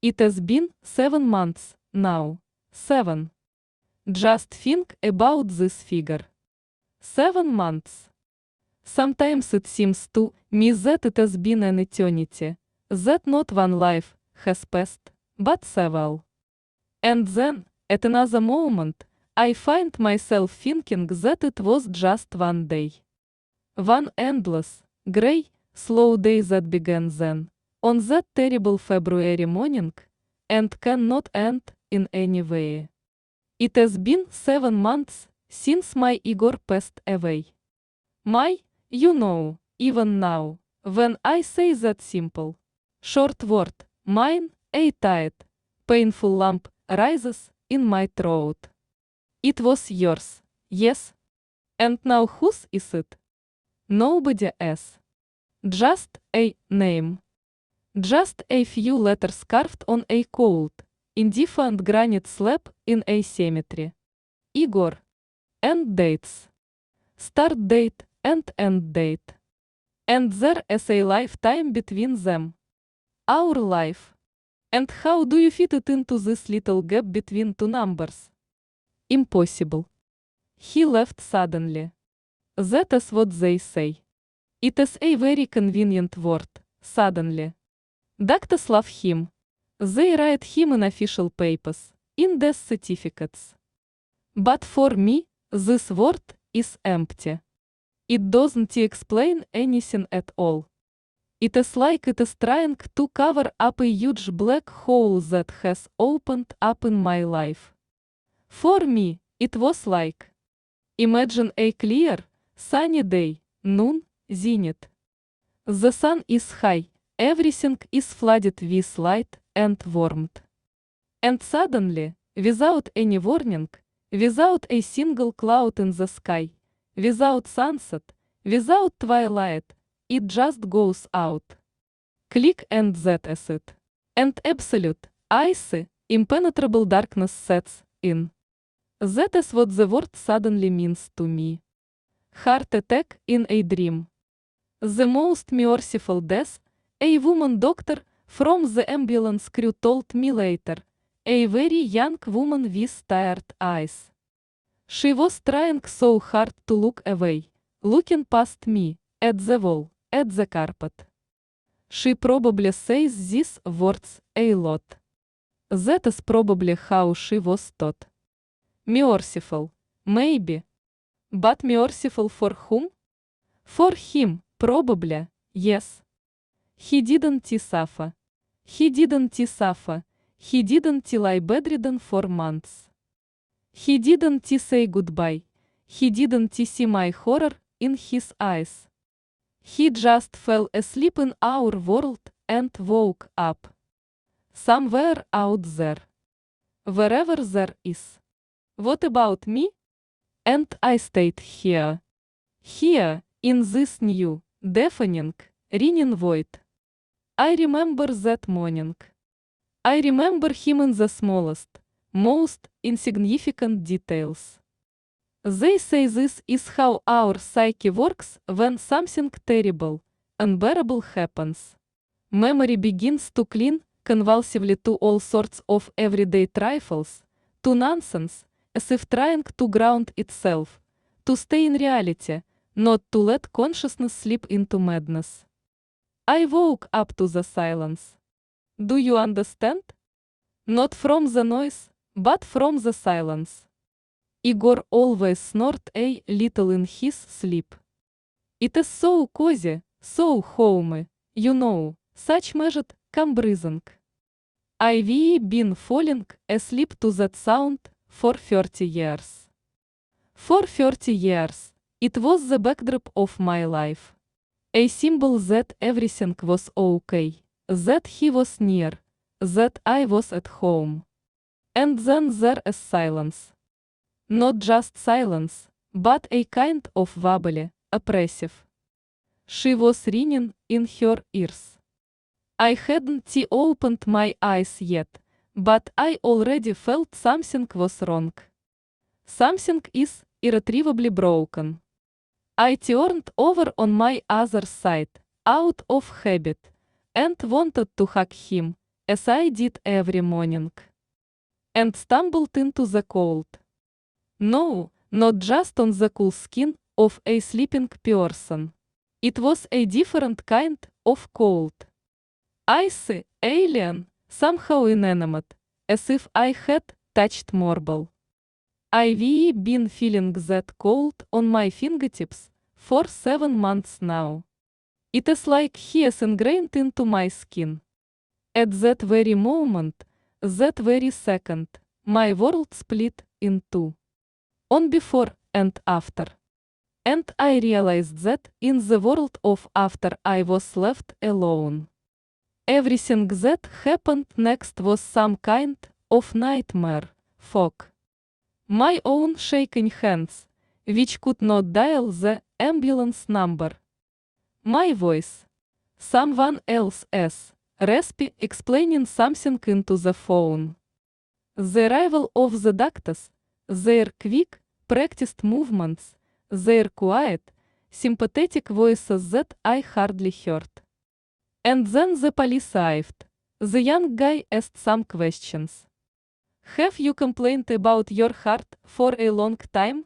It has been 7 months now. 7. Just think about this figure. 7 months. Sometimes it seems to me that it has been an eternity, that not one life has passed, but several. And then, at another moment, I find myself thinking that it was just one day. One endless, grey, slow day that began then, on that terrible February morning, and cannot end in any way. It has been 7 months since my Igor passed away. Even now, when I say that simple, short word, mine, a tight, painful lump rises in my throat. It was yours, yes. And now whose is it? Nobody else. Just a name. Just a few letters carved on a cold, indifferent granite slab in a cemetery. Igor. And dates. Start date and end date. And there is a lifetime between them. Our life. And how do you fit it into this little gap between two numbers? Impossible. He left suddenly. That is what they say. It is a very convenient word, suddenly. Doctors love him. They write him in official papers, in death certificates. But for me, this word is empty. It doesn't explain anything at all. It is like it is trying to cover up a huge black hole that has opened up in my life. For me, it was like, imagine a clear, sunny day, noon, zenith. The sun is high, everything is flooded with light and warmth. And suddenly, without any warning, without a single cloud in the sky, without sunset, without twilight, it just goes out. Click, and that is it. And absolute, icy, impenetrable darkness sets in. That is what the word suddenly means to me. Heart attack in a dream. The most merciful death, a woman doctor from the ambulance crew told me later, a very young woman with tired eyes. She was trying so hard to look away, looking past me, at the wall, at the carpet. She probably says these words a lot. That is probably how she was taught. Merciful, maybe. But merciful for whom? For him, probably, yes. He didn't suffer. He didn't suffer. He didn't lie bedridden for months. He didn't say goodbye. He didn't see my horror in his eyes. He just fell asleep in our world and woke up. Somewhere out there. Wherever there is. What about me? And I stayed here. Here, in this new, deafening, ringing void. I remember that morning. I remember him in the smallest, most insignificant details. They say this is how our psyche works when something terrible, unbearable happens. Memory begins to cling convulsively to all sorts of everyday trifles, to nonsense, as if trying to ground itself, to stay in reality, not to let consciousness slip into madness. I woke up to the silence. Do you understand? Not from the noise, but from the silence. Igor always snored a little in his sleep. It is so cozy, so homey, such measured, calm breathing. I've been falling asleep to that sound for 30 years. For 30 years, it was the backdrop of my life. A symbol that everything was okay, that he was near, that I was at home. And then there is silence. Not just silence, but a kind of wobbly, oppressive. She was ringing in her ears. I hadn't opened my eyes yet, but I already felt something was wrong. Something is irretrievably broken. I turned over on my other side, out of habit, and wanted to hug him, as I did every morning. And stumbled into the cold. No, not just on the cool skin of a sleeping person. It was a different kind of cold. Icy, alien, somehow inanimate, as if I had touched marble. I've been feeling that cold on my fingertips for 7 months now. It is like he is ingrained into my skin. At that very moment, that very second, my world split in two. On before and after. And I realized that in the world of after I was left alone. Everything that happened next was some kind of nightmare, fog. My own shaking hands, which could not dial the ambulance number. My voice. Someone else's, raspy explaining something into the phone. The arrival of the doctors, their quick, practiced movements, their quiet, sympathetic voices that I hardly heard. And then the police arrived. The young guy asked some questions. Have you complained about your heart for a long time?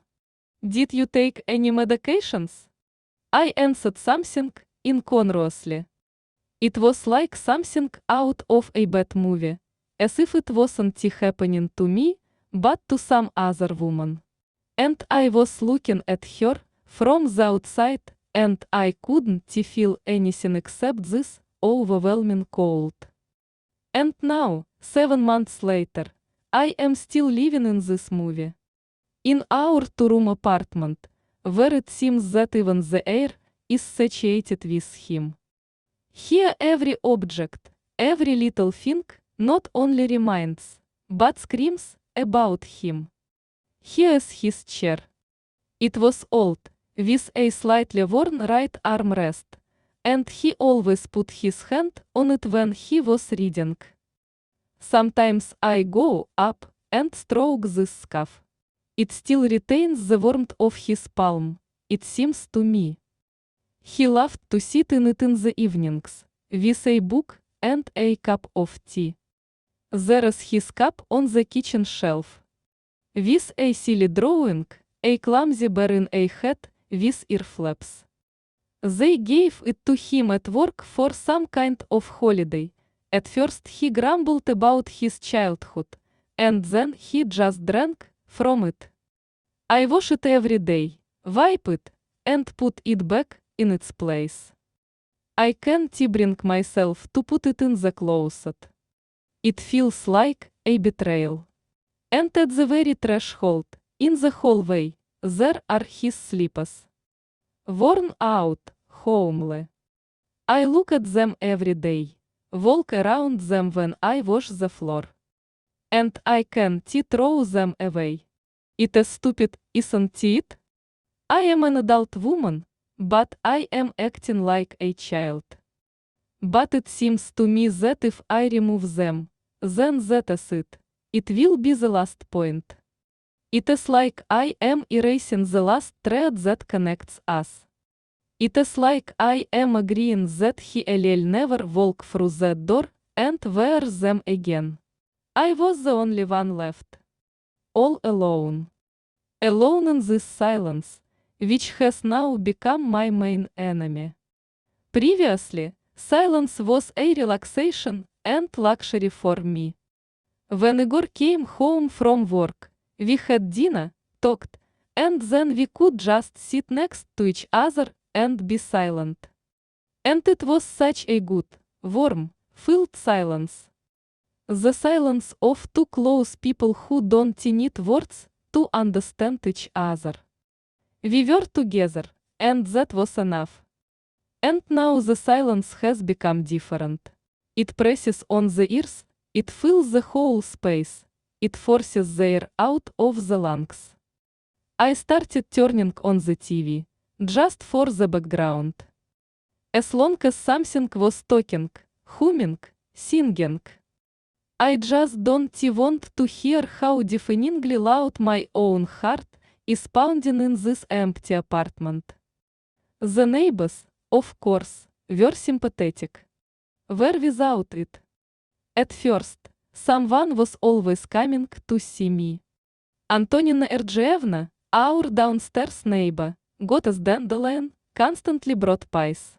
Did you take any medications? I answered something incongruously. It was like something out of a bad movie, as if it wasn't happening to me, but to some other woman. And I was looking at her from the outside, and I couldn't feel anything except this overwhelming cold. And now, 7 months later, I am still living in this movie. In our 2-room apartment, where it seems that even the air is saturated with him. Here every object, every little thing, not only reminds, but screams about him. Here is his chair. It was old, with a slightly worn right armrest, and he always put his hand on it when he was reading. Sometimes I go up and stroke this scarf. It still retains the warmth of his palm, it seems to me. He loved to sit in it in the evenings, with a book and a cup of tea. There is his cup on the kitchen shelf. With a silly drawing, a clumsy bear in a hat with ear flaps. They gave it to him at work for some kind of holiday. At first he grumbled about his childhood, and then he just drank from it. I wash it every day, wipe it, and put it back in its place. I can't bring myself to put it in the closet. It feels like a betrayal. And at the very threshold, in the hallway, there are his slippers. Worn out, homely. I look at them every day, walk around them when I wash the floor. And I can't throw them away. It is stupid, isn't it? I am an adult woman, but I am acting like a child. But it seems to me that if I remove them, then that is it. It will be the last point. It is like I am erasing the last thread that connects us. It is like I am agreeing that he'll never walk through that door and wear them again. I was the only one left. All alone. Alone in this silence, which has now become my main enemy. Previously, silence was a relaxation and luxury for me. When Igor came home from work, we had dinner, talked, and then we could just sit next to each other and be silent. And it was such a good, warm, filled silence. The silence of two close people who don't need words to understand each other. We were together, and that was enough. And now the silence has become different. It presses on the ears, it fills the whole space, it forces the air out of the lungs. I started turning on the TV, just for the background. As long as something was talking, humming, singing. I just don't want to hear how deafeningly loud my own heart is pounding in this empty apartment. The neighbors, of course, were sympathetic. Where without it? At first, someone was always coming to see me. Antonina Ergeevna, our downstairs neighbor, got us dandelion, constantly brought pies.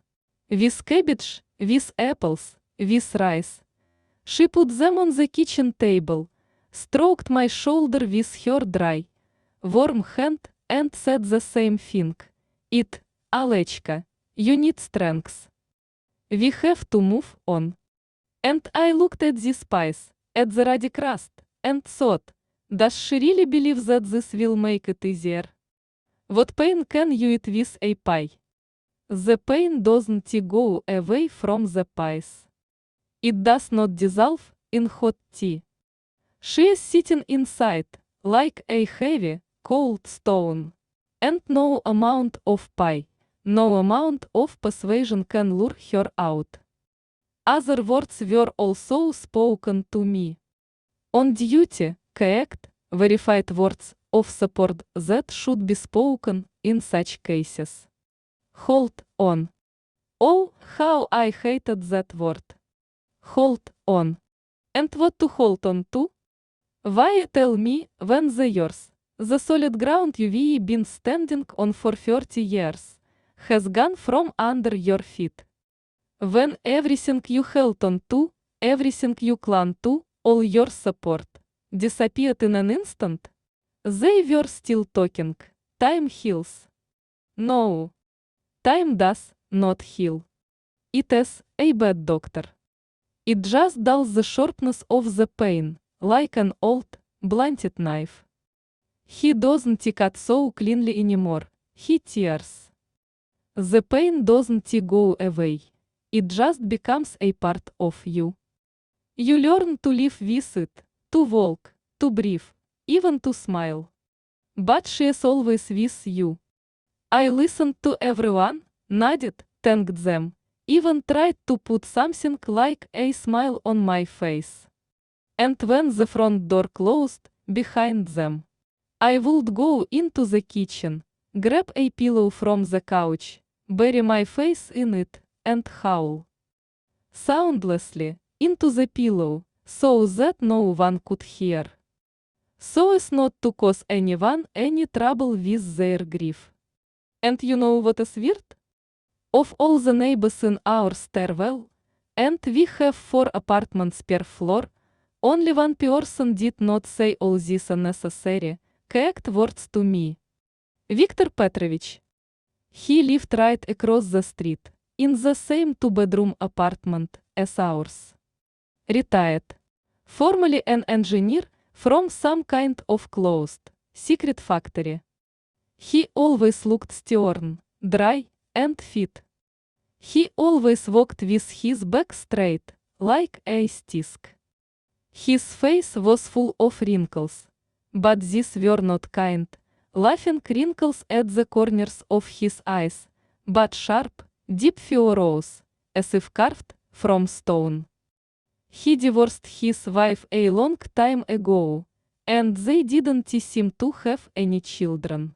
With cabbage, with apples, with rice. She put them on the kitchen table, stroked my shoulder with her dry, warm hand, and said the same thing. It, Alechka, you need strength. We have to move on. And I looked at these pies, at the ruddy crust, and thought, does she really believe that this will make it easier? What pain can you eat with a pie? The pain doesn't go away from the pies. It does not dissolve in hot tea. She is sitting inside, like a heavy, cold stone. And no amount of pie, no amount of persuasion can lure her out. Other words were also spoken to me. On duty, correct, verified words of support that should be spoken in such cases. Hold on. Oh, how I hated that word. Hold on. And what to hold on to? Why tell me when the yours, the solid ground you've been standing on for 30 years, has gone from under your feet? When everything you held on to, everything you clung to, all your support, disappeared in an instant? They were still talking. Time heals. No. Time does not heal. It is a bad doctor. It just dulls the sharpness of the pain, like an old, blunted knife. He doesn't cut so cleanly anymore, he tears. The pain doesn't go away. It just becomes a part of you. You learn to live with it, to walk, to breathe, even to smile. But she is always with you. I listened to everyone, nodded, thanked them, even tried to put something like a smile on my face. And when the front door closed behind them, I would go into the kitchen, grab a pillow from the couch, bury my face in it, and howl soundlessly into the pillow, so that no one could hear. So as not to cause anyone any trouble with their grief. And you know what is weird? Of all the neighbors in our stairwell, and we have 4 apartments per floor, only one person did not say all these unnecessary, correct words to me. Viktor Petrovich. He lived right across the street, in the same 2-bedroom apartment as ours. Retired. Formerly an engineer from some kind of closed, secret factory. He always looked stern, dry, and fit. He always walked with his back straight, like a stick. His face was full of wrinkles, but these were not kind, laughing wrinkles at the corners of his eyes, but sharp, deep furrows, as if carved from stone. He divorced his wife a long time ago, and they didn't seem to have any children.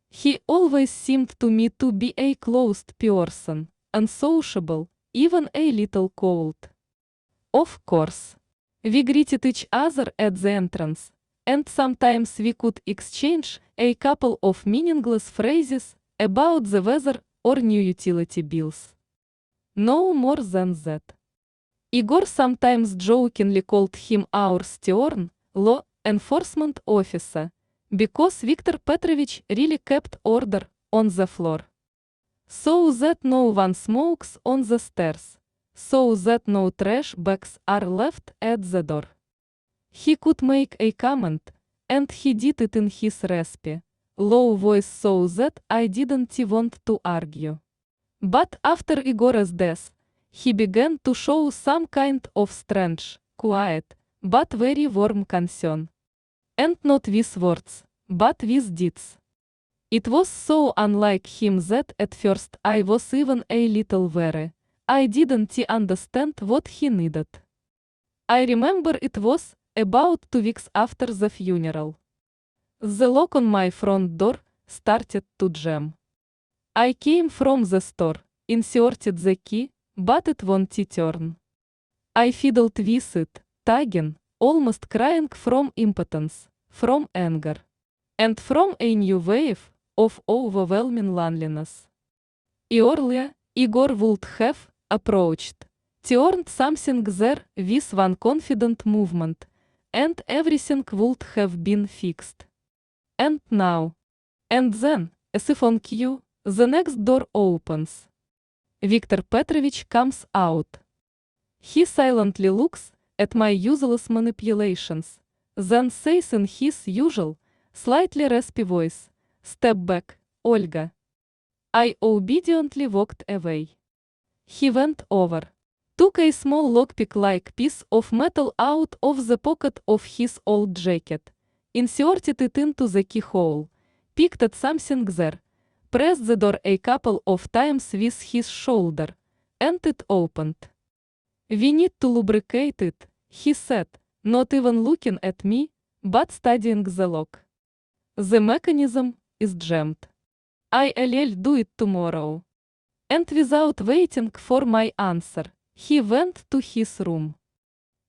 He always seemed to me to be a closed person, unsociable, even a little cold. Of course, we greeted each other at the entrance, and sometimes we could exchange a couple of meaningless phrases about the weather or new utility bills. No more than that. Igor sometimes jokingly called him our stern, law enforcement officer, because Viktor Petrovich really kept order on the floor. So that no one smokes on the stairs, so that no trash bags are left at the door. He could make a comment, and he did it in his raspy, low voice so that I didn't want to argue. But after Igor's death, he began to show some kind of strange, quiet, but very warm concern. And not with words, but with deeds. It was so unlike him that at first I was even a little wary. I didn't understand what he needed. I remember it was about 2 weeks after the funeral. The lock on my front door started to jam. I came from the store, inserted the key, but it won't turn. I fiddled with it, tugging, almost crying from impotence, from anger, and from a new wave of overwhelming loneliness. Earlier, Igor would have approached, turned something there with one confident movement, and everything would have been fixed. And now, and then, as if on cue, the next door opens. Viktor Petrovich comes out. He silently looks at my useless manipulations, then says in his usual, slightly raspy voice, "Step back, Olga." I obediently walked away. He went over, took a small lockpick-like piece of metal out of the pocket of his old jacket, inserted it into the keyhole, picked at something there, pressed the door a couple of times with his shoulder, and it opened. "We need to lubricate it," he said, not even looking at me, but studying the lock. "The mechanism is jammed. I'll do it tomorrow." And without waiting for my answer, he went to his room.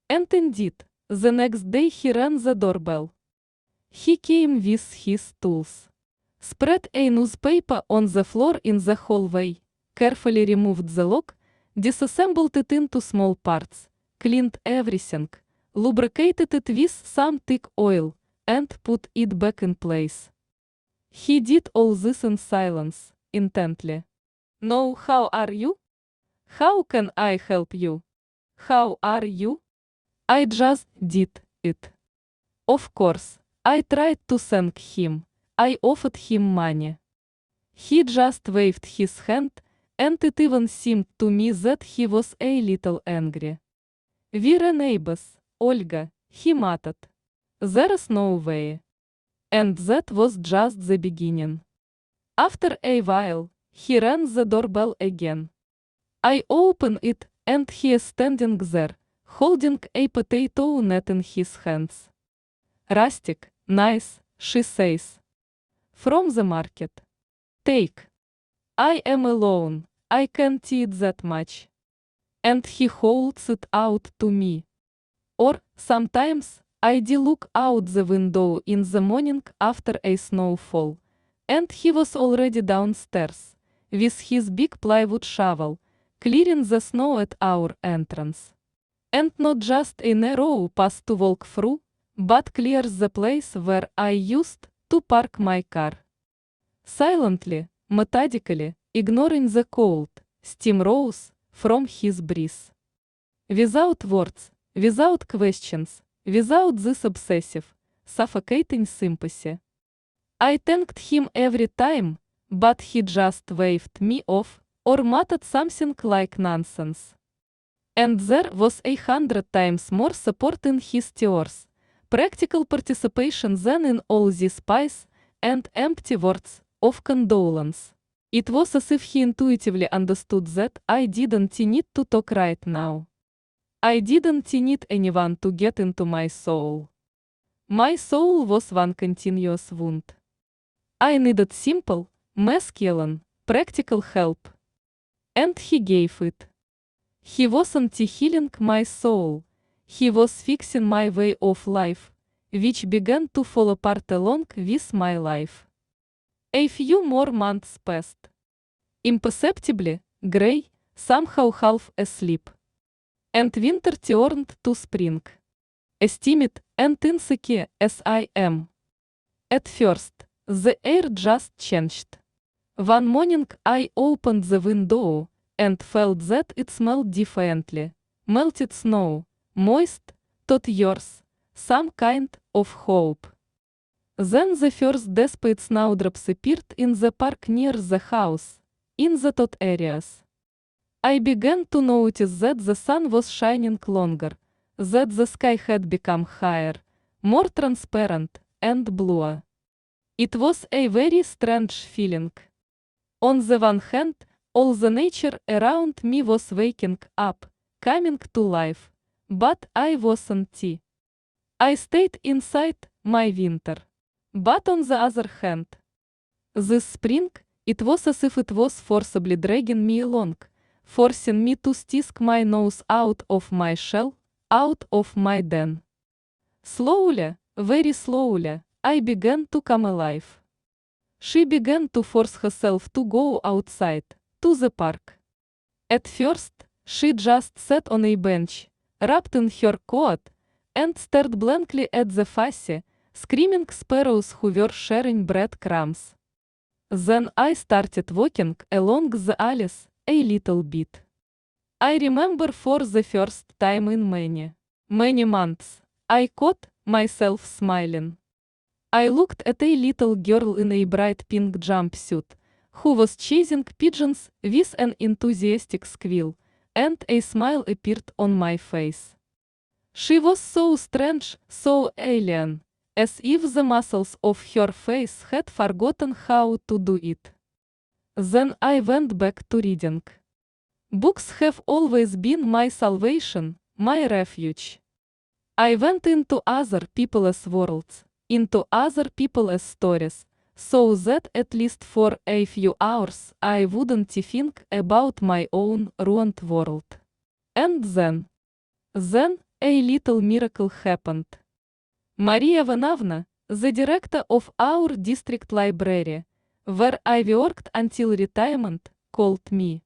And indeed, the next day he rang the doorbell. He came with his tools, spread a newspaper on the floor in the hallway, carefully removed the lock, disassembled it into small parts, cleaned everything, lubricated it with some thick oil, and put it back in place. He did all this in silence, intently. "No, how are you? How can I help you? How are you?" I just did it. Of course, I tried to thank him. I offered him money. He just waved his hand, and it even seemed to me that he was a little angry. "We're neighbors, Olga," he muttered. "There's no way." And that was just the beginning. After a while, he rang the doorbell again. I opened it, and he is standing there, holding a potato net in his hands. "Rustic, nice," she says. "From the market. Take." I am alone, I can't eat that much. And he holds it out to me. Or, sometimes, I do look out the window in the morning after a snowfall, and he was already downstairs, with his big plywood shovel, clearing the snow at our entrance. And not just a narrow path to walk through, but clears the place where I used to park my car. Silently, methodically, ignoring the cold, steam rose from his breath. Without words, without questions, without this obsessive, suffocating sympathy. I thanked him every time, but he just waved me off, or muttered something like nonsense. And there was 100 times more support in his tears, practical participation than in all these pies and empty words of condolence. It was as if he intuitively understood that I didn't need to talk right now. I didn't need anyone to get into my soul. My soul was one continuous wound. I needed simple, masculine, practical help. And he gave it. He wasn't healing my soul, he was fixing my way of life, which began to fall apart along with my life. A few more months passed. Imperceptibly, gray, somehow half asleep. And winter turned to spring. As timid and insecure as I am. At first, the air just changed. One morning I opened the window and felt that it smelled differently. Melted snow, moist, tot yours, some kind of hope. Then the first desperate snowdrops appeared in the park near the house, in the tot areas. I began to notice that the sun was shining longer, that the sky had become higher, more transparent, and bluer. It was a very strange feeling. On the one hand, all the nature around me was waking up, coming to life, but I wasn't. I stayed inside my winter. But on the other hand, this spring, it was as if it was forcibly dragging me along, forcing me to stick my nose out of my shell, out of my den. Slowly, very slowly, I began to come alive. She began to force herself to go outside, to the park. At first, she just sat on a bench, wrapped in her coat, and stared blankly at the fussy, screaming sparrows who were sharing breadcrumbs. Then I started walking along the alleys a little bit. I remember for the first time in many months, I caught myself smiling. I looked at a little girl in a bright pink jumpsuit, who was chasing pigeons with an enthusiastic squeal, and a smile appeared on my face. She was so strange, so alien, as if the muscles of her face had forgotten how to do it. Then I went back to reading. Books have always been my salvation, my refuge. I went into other people's worlds, into other people's stories, so that at least for a few hours I wouldn't think about my own ruined world. And then a little miracle happened. Maria Ivanovna, the director of our district library, where I worked until retirement, called me.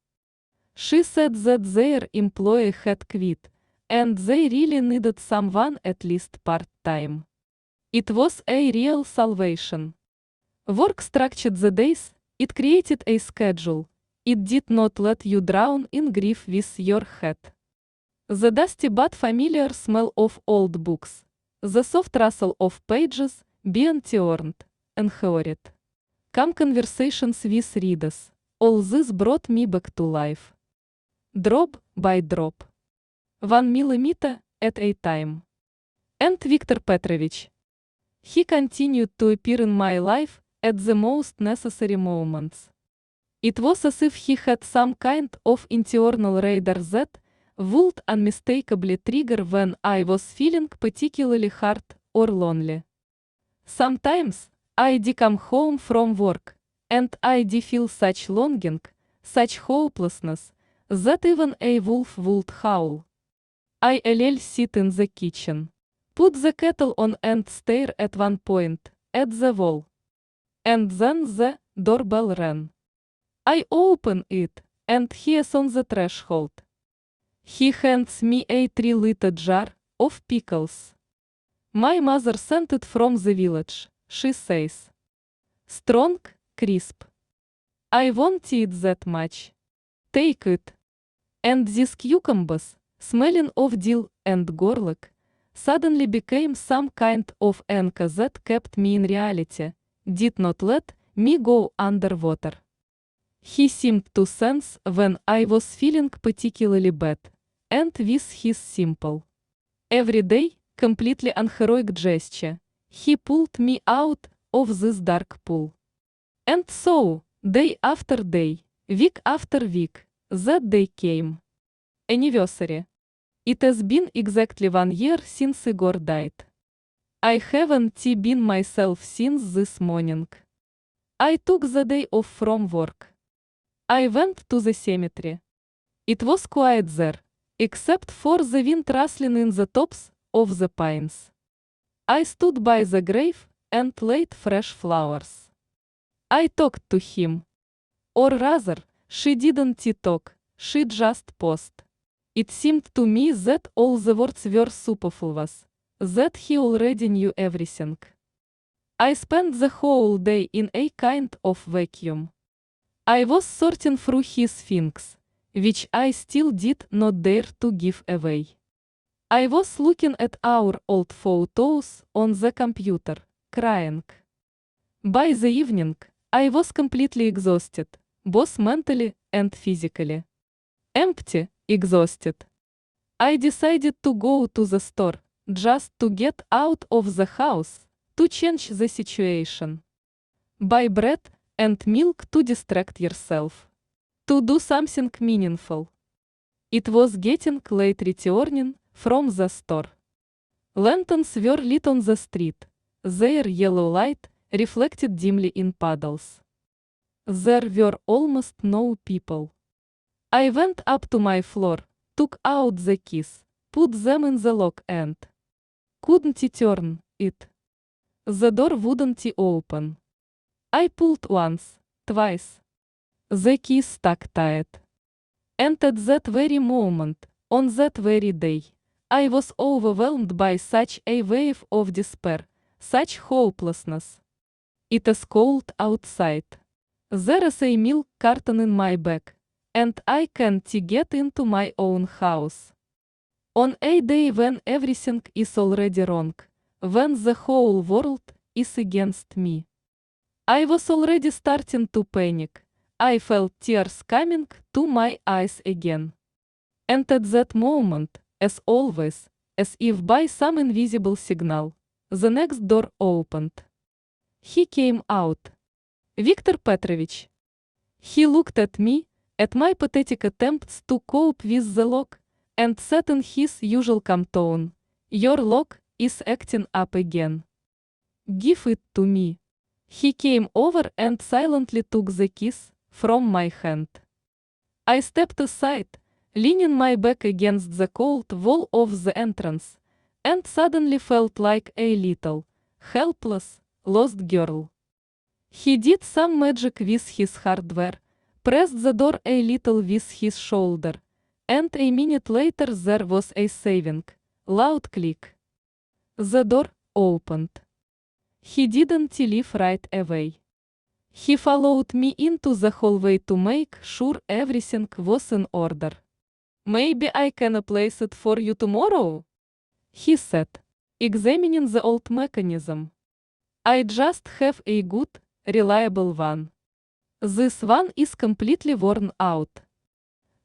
She said that their employee had quit, and they really needed someone at least part-time. It was a real salvation. Work structured the days, it created a schedule, it did not let you drown in grief with your head. The dusty but familiar smell of old books, the soft rustle of pages being turned and hurried. Calm conversations with readers, all this brought me back to life. Drop by drop. 1 millimeter at a time. And Viktor Petrovich. He continued to appear in my life at the most necessary moments. It was as if he had some kind of internal radar that would unmistakably trigger when I was feeling particularly hard or lonely. Sometimes I'd come home from work, and I'd feel such longing, such hopelessness, that even a wolf would howl. I'll sit in the kitchen, put the kettle on and stare at one point, at the wall. And then the doorbell rang. I open it, and he is on the threshold. He hands me a 3-liter jar of pickles. My mother sent it from the village, she says. Strong, crisp. I won't eat that much. Take it. And these cucumbers, smelling of dill and garlic, suddenly became some kind of anchor that kept me in reality, did not let me go underwater. He seemed to sense when I was feeling particularly bad, and with his simple, everyday, completely unheroic gesture, he pulled me out of this dark pool. And so, day after day, week after week, that day came. Anniversary. It has been exactly 1 year since Igor died. I haven't been myself since this morning. I took the day off from work. I went to the cemetery. It was quiet there, except for the wind rustling in the tops of the pines. I stood by the grave and laid fresh flowers. I talked to him. Or rather, she didn't talk, she just paused. It seemed to me that all the words were superfluous, that he already knew everything. I spent the whole day in a kind of vacuum. I was sorting through his things, which I still did not dare to give away. I was looking at our old photos on the computer, crying. By the evening, I was completely exhausted, both mentally and physically. Empty, exhausted. I decided to go to the store, just to get out of the house, to change the situation. Buy bread and milk to distract yourself. To do something meaningful. It was getting late returning from the store. Lanterns were lit on the street, their yellow light reflected dimly in puddles. There were almost no people. I went up to my floor, took out the keys, put them in the lock and couldn't turn it. The door wouldn't open. I pulled once, twice. The keys stuck tight. And at that very moment, on that very day, I was overwhelmed by such a wave of despair, such hopelessness. It is cold outside. There is a milk carton in my bag, and I can't get into my own house. On a day when everything is already wrong, when the whole world is against me. I was already starting to panic. I felt tears coming to my eyes again. And at that moment, as always, as if by some invisible signal, the next door opened. He came out. Viktor Petrovich. He looked at me, at my pathetic attempts to cope with the lock, and said in his usual calm tone, "Your lock is acting up again. Give it to me." He came over and silently took the keys from my hand. I stepped aside, leaning my back against the cold wall of the entrance, and suddenly felt like a little, helpless, lost girl. He did some magic with his hardware, pressed the door a little with his shoulder, and a minute later there was a saving, loud click. The door opened. He didn't leave right away. He followed me into the hallway to make sure everything was in order. "Maybe I can place it for you tomorrow?" he said, examining the old mechanism. "I just have a good, reliable one. This one is completely worn out."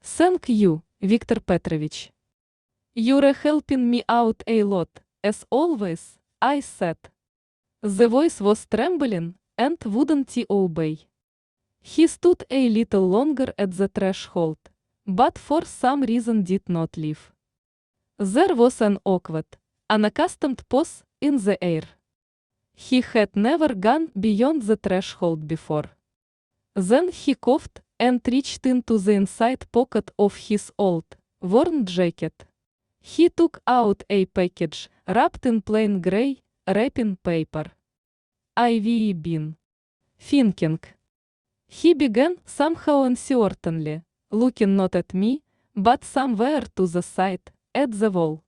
"Thank you, Viktor Petrovich. You're helping me out a lot, as always," I said. The voice was trembling and wouldn't obey. He stood a little longer at the threshold, but for some reason did not leave. There was an awkward, unaccustomed pause in the air. He had never gone beyond the threshold before. Then he coughed and reached into the inside pocket of his old, worn jacket. He took out a package wrapped in plain gray wrapping paper. "I've been thinking," he began somehow uncertainly, looking not at me, but somewhere to the side, at the wall.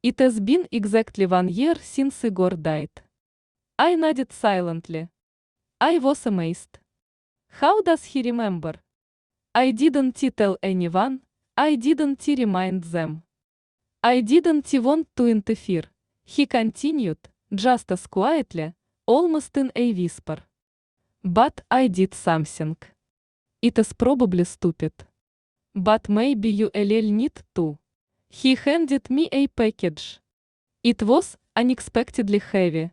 "It has been exactly 1 year since Igor died." I nodded silently. I was amazed. How does he remember? I didn't tell anyone, I didn't remind them. I didn't want to interfere, he continued, just as quietly, almost in a whisper. But I did something. It is probably stupid. But maybe you a little need to. He handed me a package. It was unexpectedly heavy.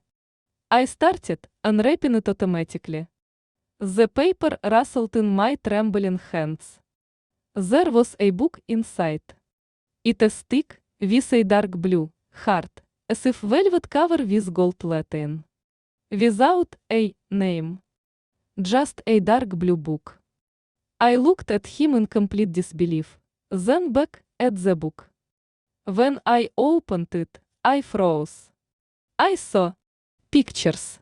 I started unwrapping it automatically. The paper rustled in my trembling hands. There was a book inside. It is thick, with a dark blue, hard, as if velvet cover with gold lettering. Without a name. Just a dark blue book. I looked at him in complete disbelief, then back at the book. When I opened it, I froze. I saw pictures.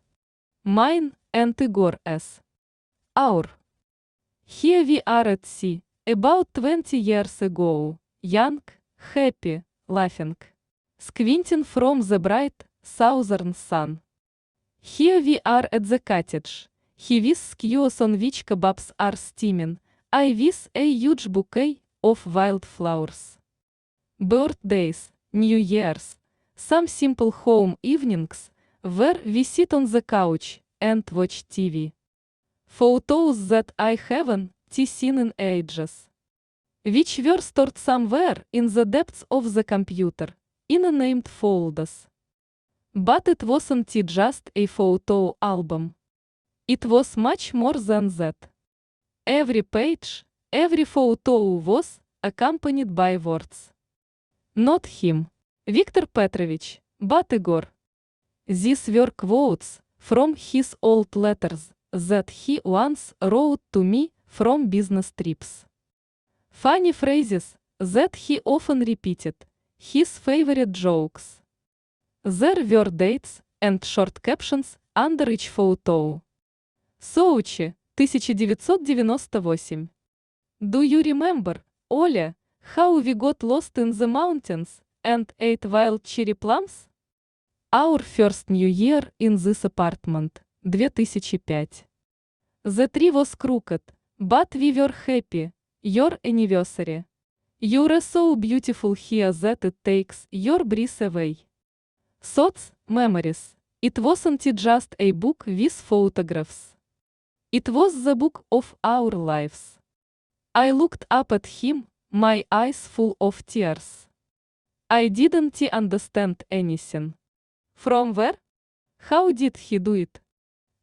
Mine and Igor's. Our. Here we are at sea, about 20 years ago, young, happy, laughing, squinting from the bright, southern sun. Here we are at the cottage, he with skewers on which kebabs are steaming, I with a huge bouquet of wildflowers. Birthdays, New Year's, some simple home evenings, where we sit on the couch and watch TV. Photos that I haven't seen in ages. Which were stored somewhere in the depths of the computer, in unnamed folders. But it wasn't just a photo album. It was much more than that. Every page, every photo was accompanied by words. Not him, Viktor Petrovich, but Igor. These were quotes from his old letters that he once wrote to me from business trips. Funny phrases that he often repeated, his favorite jokes. There were dates and short captions under each photo. Соучи, 1998. Do you remember, Оля, how we got lost in the mountains and ate wild cherry plums? Our first New Year in this apartment, 2005. The tree was crooked, but we were happy. Your anniversary. You're so beautiful here that it takes your breath away. Thoughts, memories. It wasn't just a book with photographs. It was the book of our lives. I looked up at him, my eyes full of tears. I didn't understand anything. From where? How did he do it?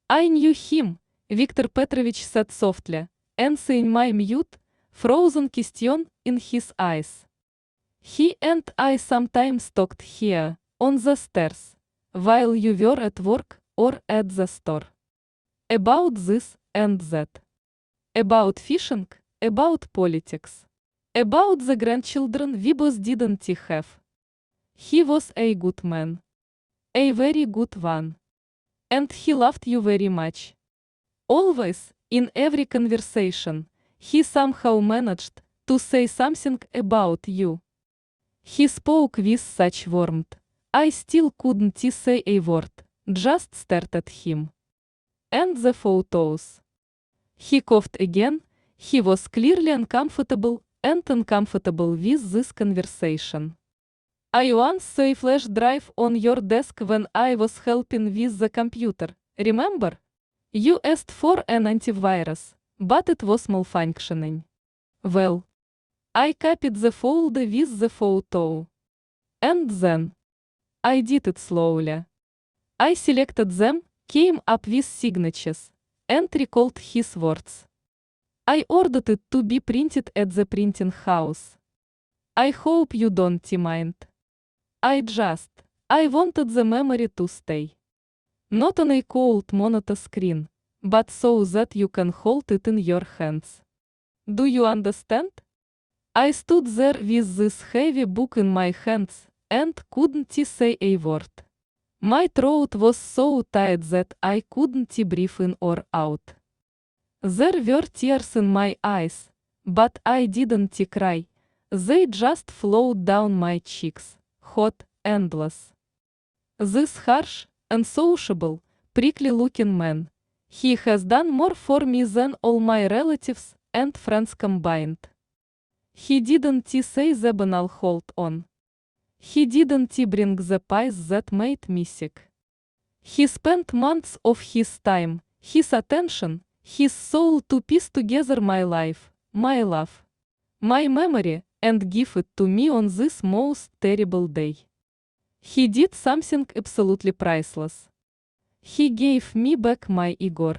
I knew him, Victor Petrovich said softly, answering my mute, frozen question in his eyes. He and I sometimes talked here, on the stairs, while you were at work or at the store. About this and that. About fishing, about politics. About the grandchildren we both didn't have. He was a good man. A very good one. And he loved you very much. Always, in every conversation, he somehow managed to say something about you. He spoke with such warmth. I still couldn't say a word, just stared at him. And the photos. He coughed again, he was clearly uncomfortable with this conversation. I once saw a flash drive on your desk when I was helping with the computer, remember? You asked for an antivirus, but it was malfunctioning. Well, I copied the folder with the photo. And then I did it slowly. I selected them, came up with signatures, and recalled his words. I ordered it to be printed at the printing house. I hope you don't mind. I wanted the memory to stay. Not on a cold monitor screen, but so that you can hold it in your hands. Do you understand? I stood there with this heavy book in my hands and couldn't say a word. My throat was so tight that I couldn't breathe in or out. There were tears in my eyes, but I didn't cry. They just flowed down my cheeks, hot, endless. This harsh, unsociable, prickly-looking man, he has done more for me than all my relatives and friends combined. He didn't say the banal hold on. He didn't bring the pies that made me sick. He spent months of his time, his attention, his soul to piece together my life, my love, my memory, and give it to me on this most terrible day. He did something absolutely priceless. He gave me back my Igor.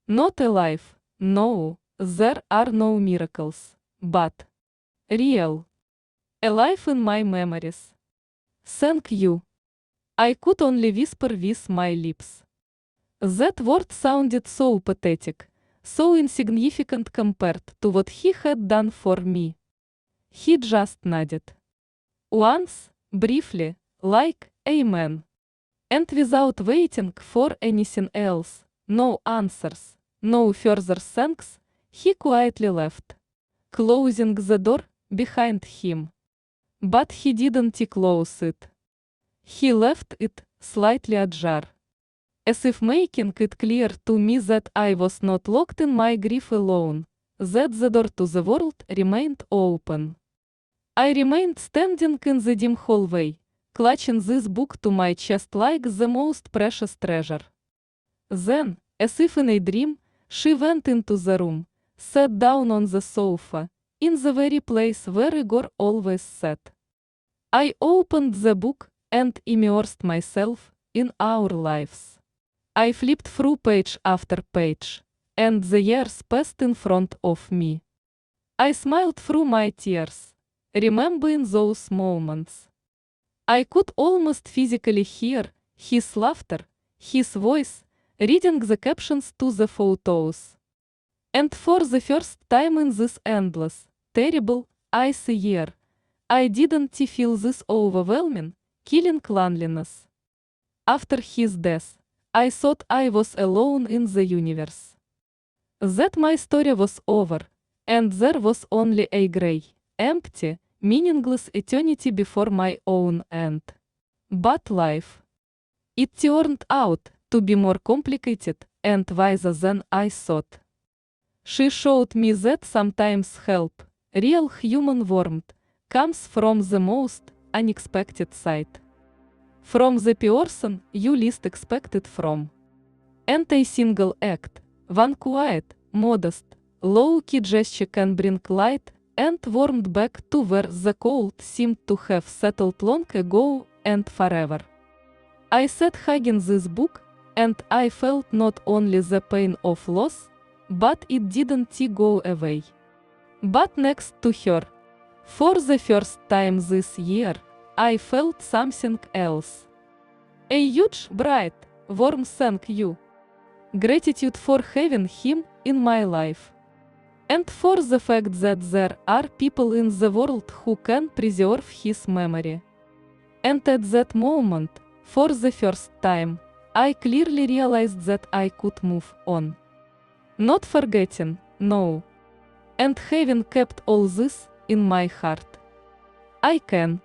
Not alive, no, there are no miracles, but real. Alive in my memories. Thank you. I could only whisper with my lips. That word sounded so pathetic, so insignificant compared to what he had done for me. He just nodded. Once, briefly, like amen. And without waiting for anything else, no answers, no further thanks, he quietly left, closing the door behind him. But he didn't close it. He left it slightly ajar, as if making it clear to me that I was not locked in my grief alone, that the door to the world remained open. I remained standing in the dim hallway, clutching this book to my chest like the most precious treasure. Then, as if in a dream, she went into the room, sat down on the sofa, in the very place where Igor always sat. I opened the book and immersed myself in our lives. I flipped through page after page, and the years passed in front of me. I smiled through my tears, remembering those moments. I could almost physically hear his laughter, his voice, reading the captions to the photos. And for the first time in this endless, terrible, icy year. I didn't feel this overwhelming, killing loneliness. After his death, I thought I was alone in the universe. That my story was over, and there was only a grey, empty, meaningless eternity before my own end. But life. It turned out to be more complicated and wiser than I thought. She showed me that sometimes help, real human warmth, comes from the most unexpected side. From the person you least expected from. And a single act, one quiet, modest, low-key gesture can bring light and warmth back to where the cold seemed to have settled long ago and forever. I sat hugging this book, and I felt not only the pain of loss, but it didn't go away. But next to her, for the first time this year, I felt something else. A huge, bright, warm thank you. Gratitude for having him in my life. And for the fact that there are people in the world who can preserve his memory. And at that moment, for the first time, I clearly realized that I could move on. Not forgetting, no. And having kept all this in my heart, I can.